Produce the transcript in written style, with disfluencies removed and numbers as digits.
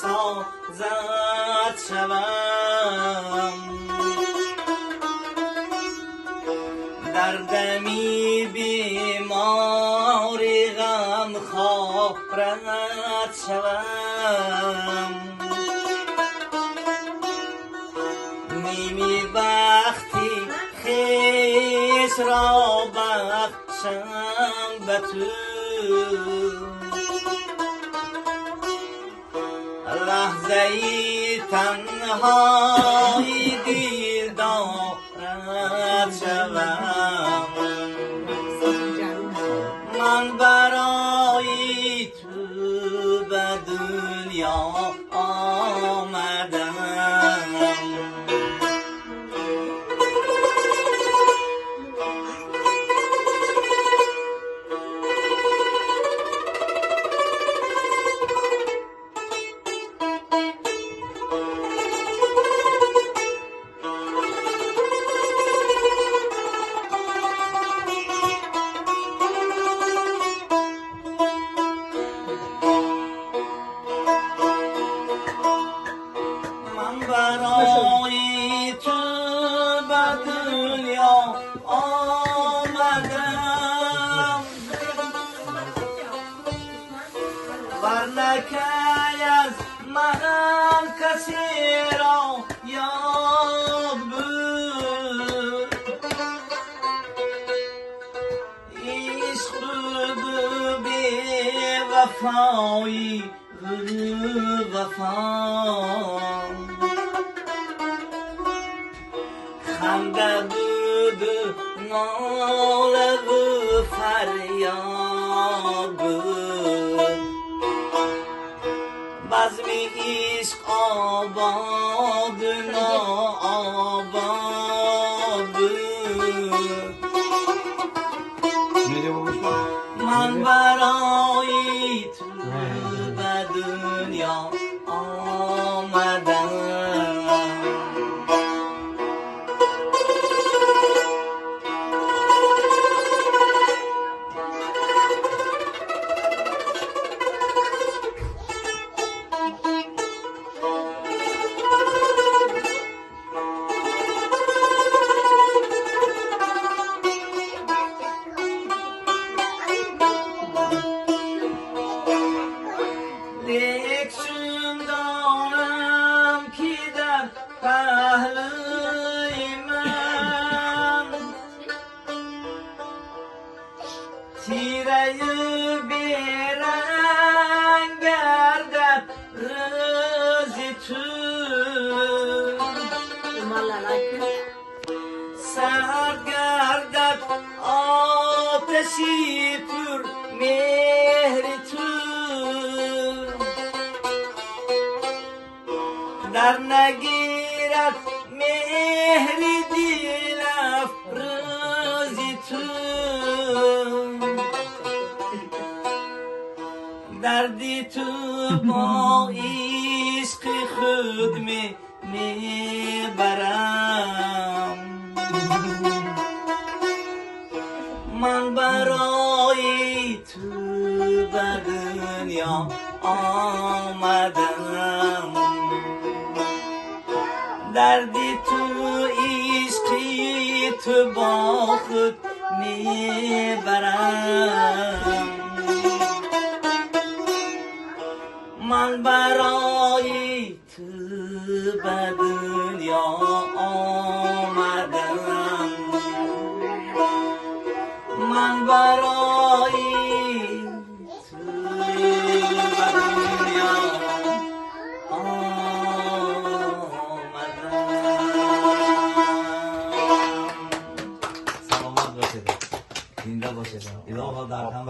سازد شوم در دمی بیماری غم خارت شوم نیمی وقتی خیش را بخشم به تو لحظه ای تنهایی دیر دارد شوم من برای تو به دنیا آمدم برای تو به دنیا آمدم ورنه که از من کسی را یاد بود عشق بود بی وفایی وفا خنده بود ناله و فریاد بود بزم عشق آباد ناآباد بود من برای تو به دنیا آمدم یک چون دانم که در پهلوی من تیره بیرنگ گردد روز تو سرد گردد آتشی پر مهر تو در نگیرد مهر دل افروز تو دردی تو با عشق خود میبرم من برای تو به دنیا آمدم دردی تو عشقی تو با خود میبرم من برای تو به دنیا آمدم من برای تو به دنیا زنده باشید. اینا در هم